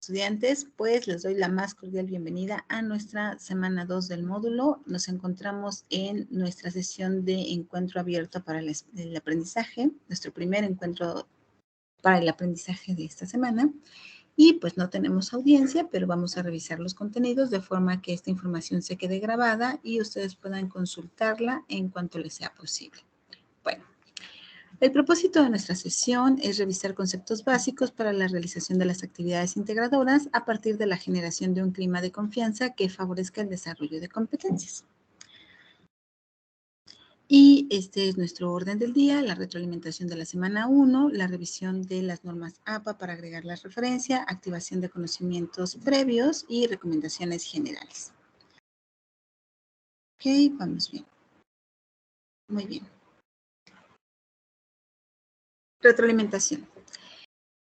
Estudiantes, pues les doy la más cordial bienvenida a nuestra semana 2 del módulo. Nos encontramos en nuestra sesión de encuentro abierto para el aprendizaje, nuestro primer encuentro para el aprendizaje de esta semana. Y pues no tenemos audiencia, pero vamos a revisar los contenidos de forma que esta información se quede grabada y ustedes puedan consultarla en cuanto les sea posible. Bueno. El propósito de nuestra sesión es revisar conceptos básicos para la realización de las actividades integradoras a partir de la generación de un clima de confianza que favorezca el desarrollo de competencias. Y este es nuestro orden del día, la retroalimentación de la semana 1, la revisión de las normas APA para agregar la referencia, activación de conocimientos previos y recomendaciones generales. Ok, vamos bien. Muy bien. Retroalimentación.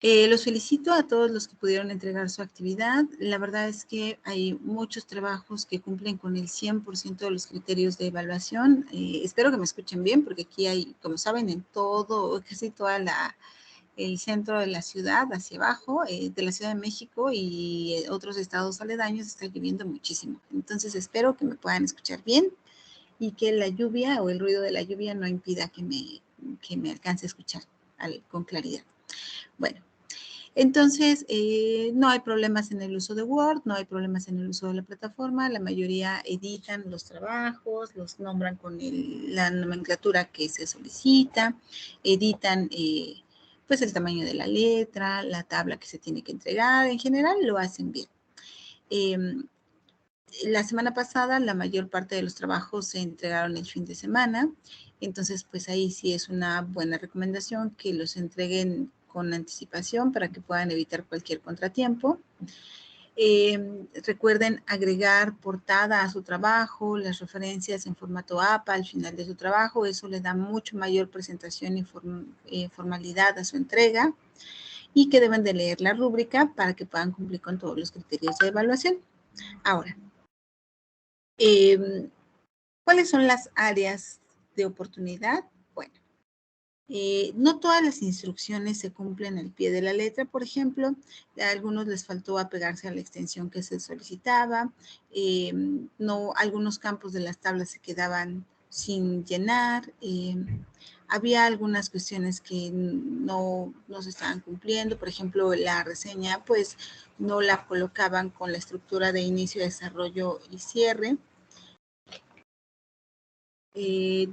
Los felicito a todos los que pudieron entregar su actividad. La verdad es que hay muchos trabajos que cumplen con el 100% de los criterios de evaluación. Espero que me escuchen bien porque aquí hay, como saben, en todo, casi toda el centro de la ciudad, hacia abajo, de la Ciudad de México y otros estados aledaños está lloviendo muchísimo. Entonces espero que me puedan escuchar bien y que la lluvia o el ruido de la lluvia no impida que me alcance a escuchar con claridad. Bueno. Entonces, no hay problemas en el uso de Word, no hay problemas en el uso de la plataforma, la mayoría editan los trabajos, los nombran con la nomenclatura que se solicita, editan pues el tamaño de la letra, la tabla que se tiene que entregar, en general lo hacen bien. La semana pasada la mayor parte de los trabajos se entregaron el fin de semana, entonces pues ahí sí es una buena recomendación que los entreguen con anticipación para que puedan evitar cualquier contratiempo. Recuerden agregar portada a su trabajo, las referencias en formato APA al final de su trabajo, eso le da mucho mayor presentación y formalidad a su entrega, y que deben de leer la rúbrica para que puedan cumplir con todos los criterios de evaluación. Ahora, ¿cuáles son las áreas de oportunidad? Bueno, no todas las instrucciones se cumplen al pie de la letra, por ejemplo, a algunos les faltó apegarse a la extensión que se solicitaba, no, algunos campos de las tablas se quedaban sin llenar, había algunas cuestiones que no se estaban cumpliendo, por ejemplo, la reseña pues no la colocaban con la estructura de inicio, desarrollo y cierre.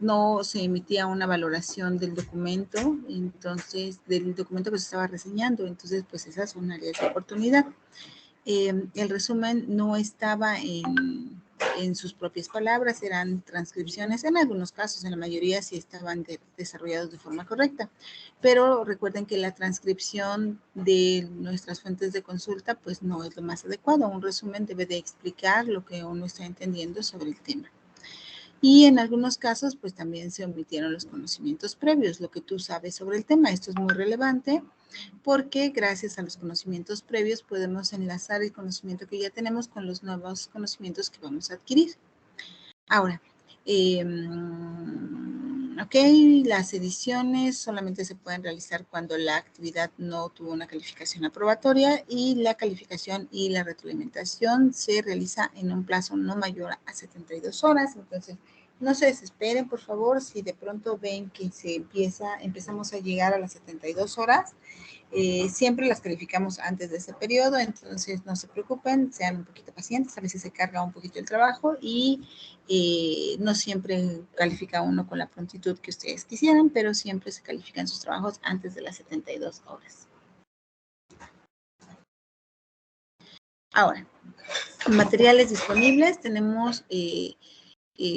No se emitía una valoración del documento, entonces, del documento que se estaba reseñando, entonces, pues esas son áreas de oportunidad. El resumen no estaba en sus propias palabras, eran transcripciones, en algunos casos, en la mayoría sí estaban desarrollados de forma correcta, pero recuerden que la transcripción de nuestras fuentes de consulta, pues no es lo más adecuado. Un resumen debe de explicar lo que uno está entendiendo sobre el tema. Y en algunos casos, pues también se omitieron los conocimientos previos, lo que tú sabes sobre el tema. Esto es muy relevante porque gracias a los conocimientos previos podemos enlazar el conocimiento que ya tenemos con los nuevos conocimientos que vamos a adquirir. Ahora, ok, las ediciones solamente se pueden realizar cuando la actividad no tuvo una calificación aprobatoria y la calificación y la retroalimentación se realiza en un plazo no mayor a 72 horas. Entonces, no se desesperen, por favor, si de pronto ven que empezamos a llegar a las 72 horas. Siempre las calificamos antes de ese periodo, entonces no se preocupen, sean un poquito pacientes, a veces se carga un poquito el trabajo y no siempre califica uno con la prontitud que ustedes quisieran, pero siempre se califican sus trabajos antes de las 72 horas. Ahora, materiales disponibles, tenemos que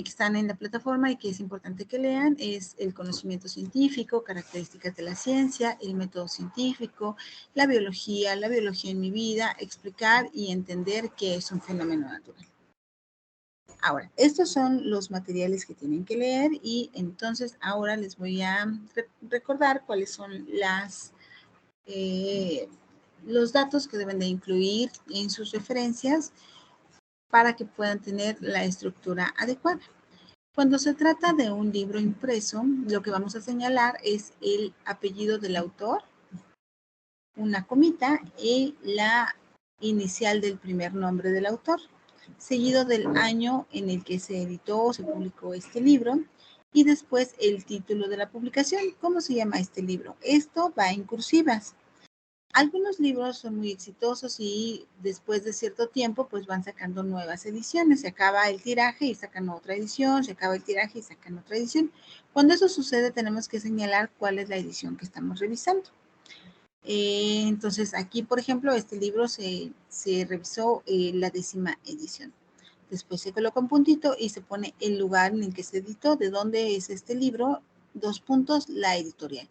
están en la plataforma y que es importante que lean, es el conocimiento científico, características de la ciencia, el método científico, la biología en mi vida, explicar y entender qué es un fenómeno natural. Ahora, estos son los materiales que tienen que leer y entonces ahora les voy a recordar cuáles son los datos que deben de incluir en sus referencias para que puedan tener la estructura adecuada. Cuando se trata de un libro impreso, lo que vamos a señalar es el apellido del autor, una comita y la inicial del primer nombre del autor, seguido del año en el que se editó o se publicó este libro, y después el título de la publicación. ¿Cómo se llama este libro? Esto va en cursivas. Algunos libros son muy exitosos y después de cierto tiempo pues van sacando nuevas ediciones. Se acaba el tiraje y sacan otra edición, se acaba el tiraje y sacan otra edición. Cuando eso sucede tenemos que señalar cuál es la edición que estamos revisando. Entonces aquí, por ejemplo, este libro se revisó la 10ª edición. Después se coloca un puntito y se pone el lugar en el que se editó, de dónde es este libro, 2 puntos, la editorial.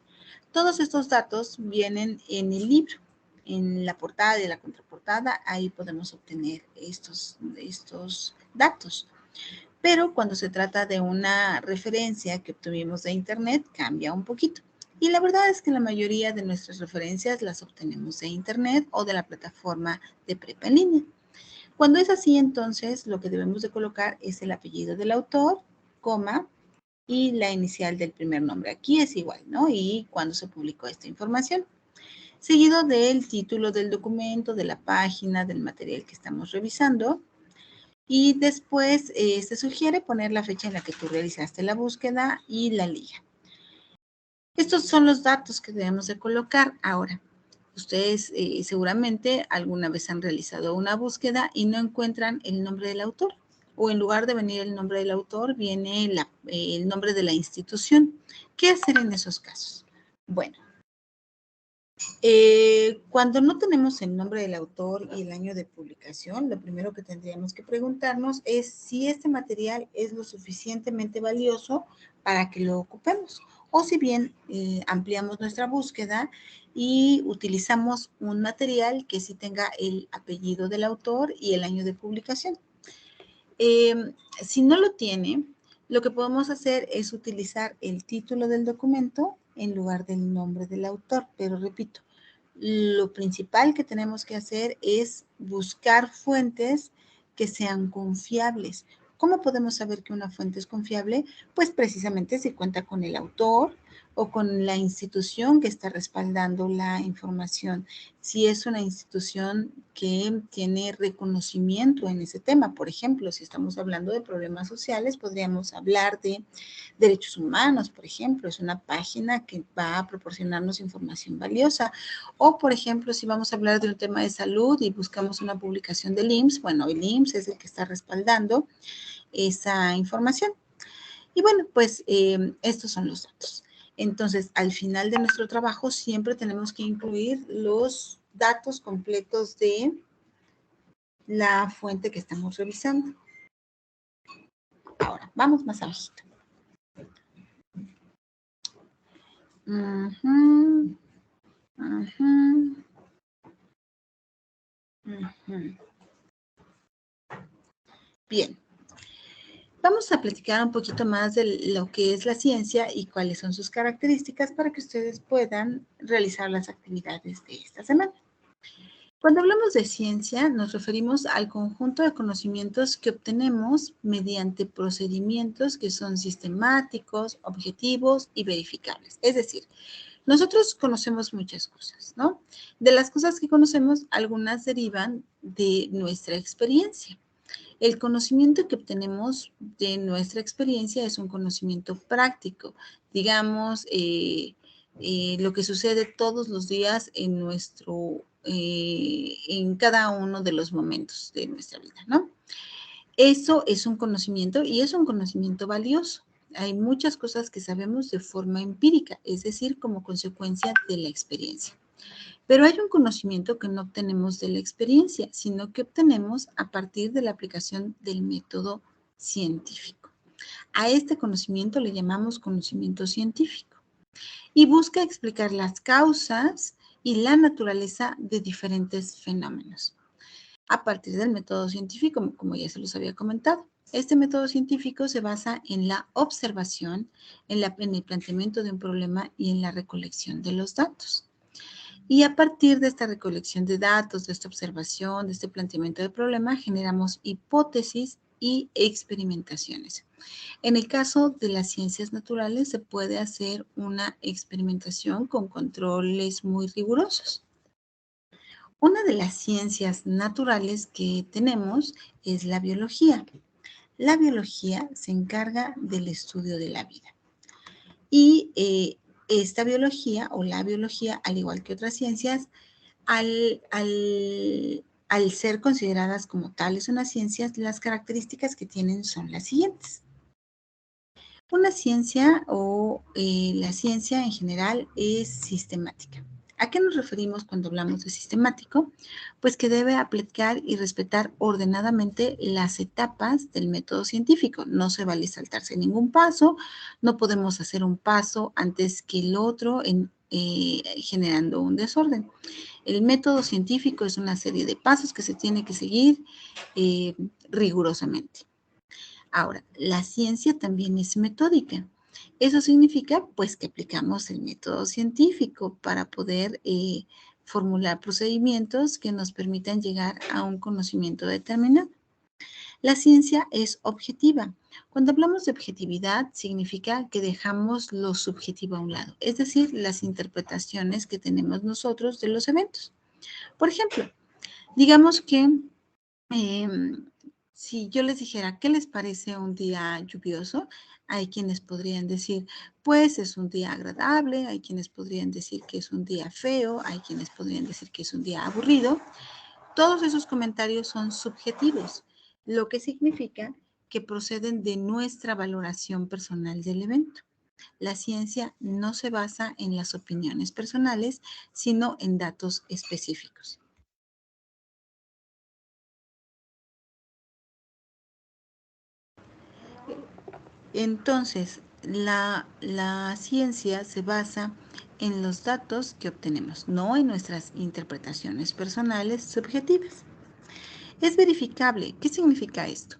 Todos estos datos vienen en el libro, en la portada y la contraportada, ahí podemos obtener estos datos. Pero cuando se trata de una referencia que obtuvimos de internet, cambia un poquito. Y la verdad es que la mayoría de nuestras referencias las obtenemos de internet o de la plataforma de prepa en línea. Cuando es así, entonces, lo que debemos de colocar es el apellido del autor, coma, y la inicial del primer nombre. Aquí es igual, ¿no? Y cuando se publicó esta información. Seguido del título del documento, de la página, del material que estamos revisando. Y después se sugiere poner la fecha en la que tú realizaste la búsqueda y la liga. Estos son los datos que debemos de colocar ahora. Ustedes seguramente alguna vez han realizado una búsqueda y no encuentran el nombre del autor. O en lugar de venir el nombre del autor, viene el nombre de la institución. ¿Qué hacer en esos casos? Bueno, cuando no tenemos el nombre del autor y el año de publicación, lo primero que tendríamos que preguntarnos es si este material es lo suficientemente valioso para que lo ocupemos, o si bien ampliamos nuestra búsqueda y utilizamos un material que sí tenga el apellido del autor y el año de publicación. Si no lo tiene, lo que podemos hacer es utilizar el título del documento en lugar del nombre del autor, pero repito, lo principal que tenemos que hacer es buscar fuentes que sean confiables. ¿Cómo podemos saber que una fuente es confiable? Pues precisamente si cuenta con el autor o con la institución que está respaldando la información. Si es una institución que tiene reconocimiento en ese tema, por ejemplo, si estamos hablando de problemas sociales, podríamos hablar de derechos humanos, por ejemplo, es una página que va a proporcionarnos información valiosa. O, por ejemplo, si vamos a hablar de un tema de salud y buscamos una publicación del IMSS, bueno, el IMSS es el que está respaldando esa información. Y bueno, pues estos son los datos. Entonces, al final de nuestro trabajo siempre tenemos que incluir los datos completos de la fuente que estamos revisando. Ahora, vamos más abajito. Bien. Vamos a platicar un poquito más de lo que es la ciencia y cuáles son sus características para que ustedes puedan realizar las actividades de esta semana. Cuando hablamos de ciencia, nos referimos al conjunto de conocimientos que obtenemos mediante procedimientos que son sistemáticos, objetivos y verificables. Es decir, nosotros conocemos muchas cosas, ¿no? De las cosas que conocemos, algunas derivan de nuestra experiencia. El conocimiento que obtenemos de nuestra experiencia es un conocimiento práctico, digamos, lo que sucede todos los días en cada uno de los momentos de nuestra vida, ¿no? Eso es un conocimiento y es un conocimiento valioso. Hay muchas cosas que sabemos de forma empírica, es decir, como consecuencia de la experiencia. Pero hay un conocimiento que no obtenemos de la experiencia, sino que obtenemos a partir de la aplicación del método científico. A este conocimiento le llamamos conocimiento científico y busca explicar las causas y la naturaleza de diferentes fenómenos a partir del método científico, como ya se los había comentado. Este método científico se basa en la observación, en el planteamiento de un problema y en la recolección de los datos. Y a partir de esta recolección de datos, de esta observación, de este planteamiento de problema, generamos hipótesis y experimentaciones. En el caso de las ciencias naturales, se puede hacer una experimentación con controles muy rigurosos. Una de las ciencias naturales que tenemos es la biología. La biología se encarga del estudio de la vida. Y esta biología o la biología, al igual que otras ciencias, al ser consideradas como tales unas ciencias, las características que tienen son las siguientes. Una ciencia o la ciencia en general es sistemática. ¿A qué nos referimos cuando hablamos de sistemático? Pues que debe aplicar y respetar ordenadamente las etapas del método científico. No se vale saltarse ningún paso, no podemos hacer un paso antes que el otro generando un desorden. El método científico es una serie de pasos que se tiene que seguir rigurosamente. Ahora, la ciencia también es metódica. Eso significa, pues, que aplicamos el método científico para poder formular procedimientos que nos permitan llegar a un conocimiento determinado. La ciencia es objetiva. Cuando hablamos de objetividad, significa que dejamos lo subjetivo a un lado, es decir, las interpretaciones que tenemos nosotros de los eventos. Por ejemplo, digamos que si yo les dijera, ¿qué les parece un día lluvioso? Hay quienes podrían decir, pues es un día agradable, hay quienes podrían decir que es un día feo, hay quienes podrían decir que es un día aburrido. Todos esos comentarios son subjetivos, lo que significa que proceden de nuestra valoración personal del evento. La ciencia no se basa en las opiniones personales, sino en datos específicos. Entonces, la ciencia se basa en los datos que obtenemos, no en nuestras interpretaciones personales subjetivas. Es verificable. ¿Qué significa esto?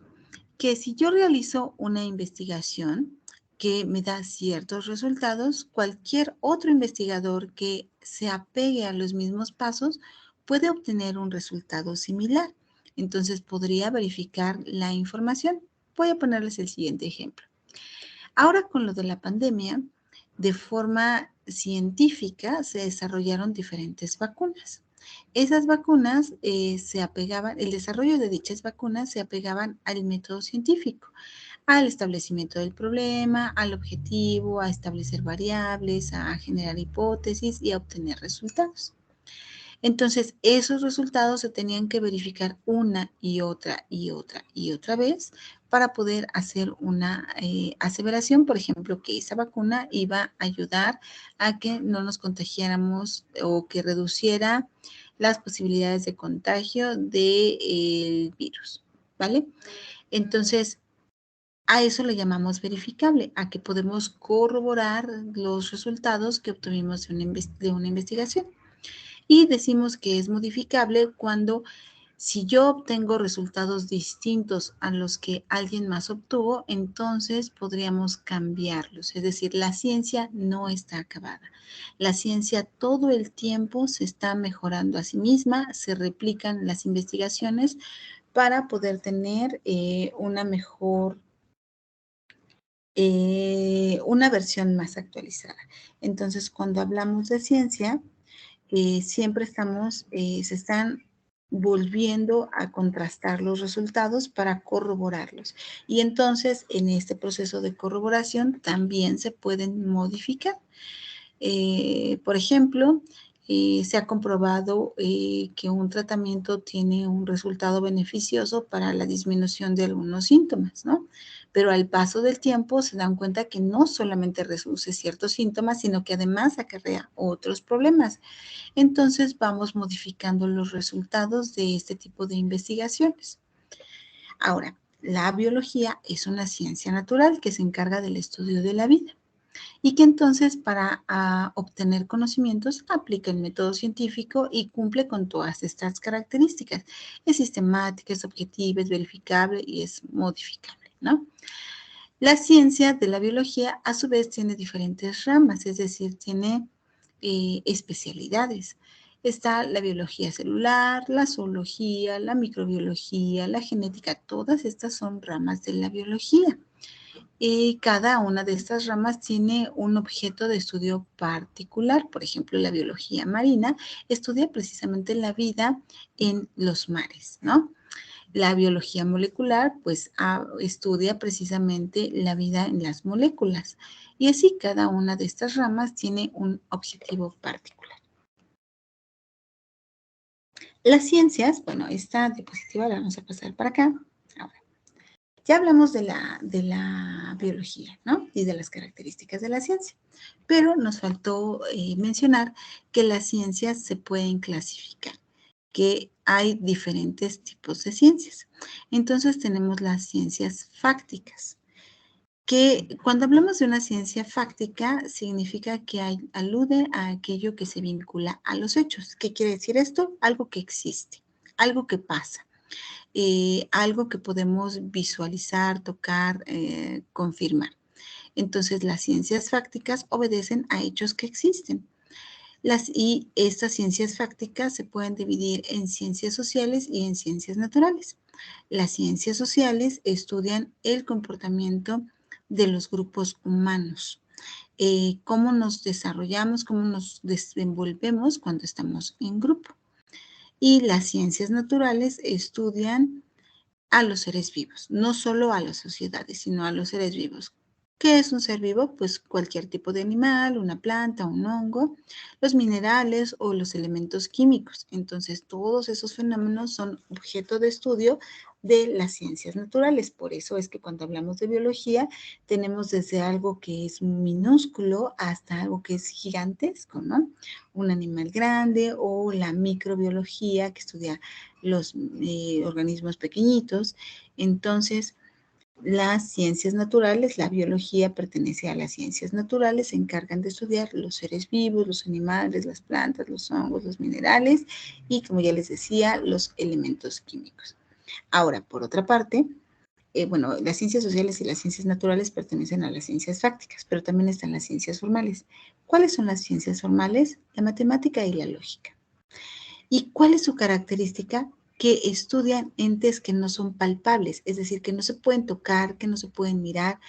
Que si yo realizo una investigación que me da ciertos resultados, cualquier otro investigador que se apegue a los mismos pasos puede obtener un resultado similar. Entonces podría verificar la información. Voy a ponerles el siguiente ejemplo. Ahora con lo de la pandemia, de forma científica se desarrollaron diferentes vacunas. Esas vacunas se apegaban, el desarrollo de dichas vacunas se apegaban al método científico, al establecimiento del problema, al objetivo, a establecer variables, a generar hipótesis y a obtener resultados. Entonces, esos resultados se tenían que verificar una y otra y otra y otra vez para poder hacer una aseveración, por ejemplo, que esa vacuna iba a ayudar a que no nos contagiáramos o que reduciera las posibilidades de contagio del virus, ¿vale? Entonces, a eso le llamamos verificable, a que podemos corroborar los resultados que obtuvimos de una investigación. Y decimos que es modificable cuando si yo obtengo resultados distintos a los que alguien más obtuvo, entonces podríamos cambiarlos. Es decir, la ciencia no está acabada. La ciencia todo el tiempo se está mejorando a sí misma, se replican las investigaciones para poder tener una mejor, una versión más actualizada. Entonces, cuando hablamos de ciencia, siempre se están volviendo a contrastar los resultados para corroborarlos. Y entonces, en este proceso de corroboración también se pueden modificar. Por ejemplo, se ha comprobado que un tratamiento tiene un resultado beneficioso para la disminución de algunos síntomas, ¿no? Pero al paso del tiempo se dan cuenta que no solamente reduce ciertos síntomas, sino que además acarrea otros problemas. Entonces vamos modificando los resultados de este tipo de investigaciones. Ahora, la biología es una ciencia natural que se encarga del estudio de la vida y que entonces para obtener conocimientos aplica el método científico y cumple con todas estas características. Es sistemática, es objetiva, es verificable y es modificable, ¿no? La ciencia de la biología a su vez tiene diferentes ramas, es decir, tiene especialidades. Está la biología celular, la zoología, la microbiología, la genética, todas estas son ramas de la biología. Y cada una de estas ramas tiene un objeto de estudio particular. Por ejemplo, la biología marina estudia precisamente la vida en los mares, ¿no? La biología molecular, pues, estudia precisamente la vida en las moléculas. Y así cada una de estas ramas tiene un objetivo particular. Las ciencias, bueno, esta diapositiva la vamos a pasar para acá. Ahora, ya hablamos de la biología, ¿no? Y de las características de la ciencia. Pero nos faltó mencionar que las ciencias se pueden clasificar, que hay diferentes tipos de ciencias. Entonces tenemos las ciencias fácticas, que cuando hablamos de una ciencia fáctica significa que alude a aquello que se vincula a los hechos. ¿Qué quiere decir esto? Algo que existe, algo que pasa, algo que podemos visualizar, tocar, confirmar. Entonces, las ciencias fácticas obedecen a hechos que existen. Y estas ciencias fácticas se pueden dividir en ciencias sociales y en ciencias naturales. Las ciencias sociales estudian el comportamiento de los grupos humanos, cómo nos desarrollamos, cómo nos desenvolvemos cuando estamos en grupo. Y las ciencias naturales estudian a los seres vivos, no solo a las sociedades, sino a los seres vivos. ¿Qué es un ser vivo? Pues cualquier tipo de animal, una planta, un hongo, los minerales o los elementos químicos. Entonces, todos esos fenómenos son objeto de estudio de las ciencias naturales. Por eso es que cuando hablamos de biología, tenemos desde algo que es minúsculo hasta algo que es gigantesco, ¿no? Un animal grande o la microbiología que estudia los organismos pequeñitos. Entonces, las ciencias naturales, la biología pertenece a las ciencias naturales, se encargan de estudiar los seres vivos, los animales, las plantas, los hongos, los minerales y, como ya les decía, los elementos químicos. Ahora, por otra parte, bueno, las ciencias sociales y las ciencias naturales pertenecen a las ciencias fácticas, pero también están las ciencias formales. ¿Cuáles son las ciencias formales? La matemática y la lógica. ¿Y cuál es su característica? Que estudian entes que no son palpables, es decir, que no se pueden tocar, que no se pueden mirar,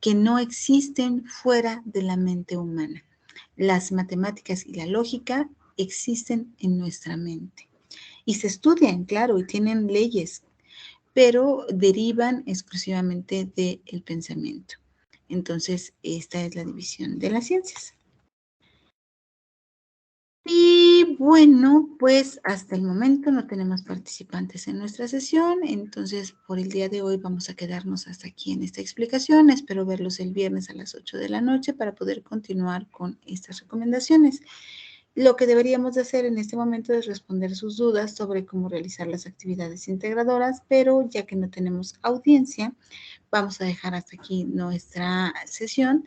que no existen fuera de la mente humana. Las matemáticas y la lógica existen en nuestra mente y se estudian, claro, y tienen leyes, pero derivan exclusivamente del pensamiento. Entonces, esta es la división de las ciencias. Y bueno, pues hasta el momento no tenemos participantes en nuestra sesión, entonces por el día de hoy vamos a quedarnos hasta aquí en esta explicación. Espero verlos el viernes a las 8 de la noche para poder continuar con estas recomendaciones. Lo que deberíamos de hacer en este momento es responder sus dudas sobre cómo realizar las actividades integradoras, pero ya que no tenemos audiencia, vamos a dejar hasta aquí nuestra sesión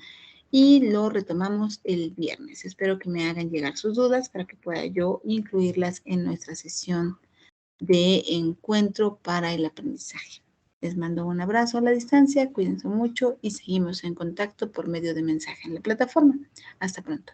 y lo retomamos el viernes. Espero que me hagan llegar sus dudas para que pueda yo incluirlas en nuestra sesión de encuentro para el aprendizaje. Les mando un abrazo a la distancia, cuídense mucho y seguimos en contacto por medio de mensaje en la plataforma. Hasta pronto.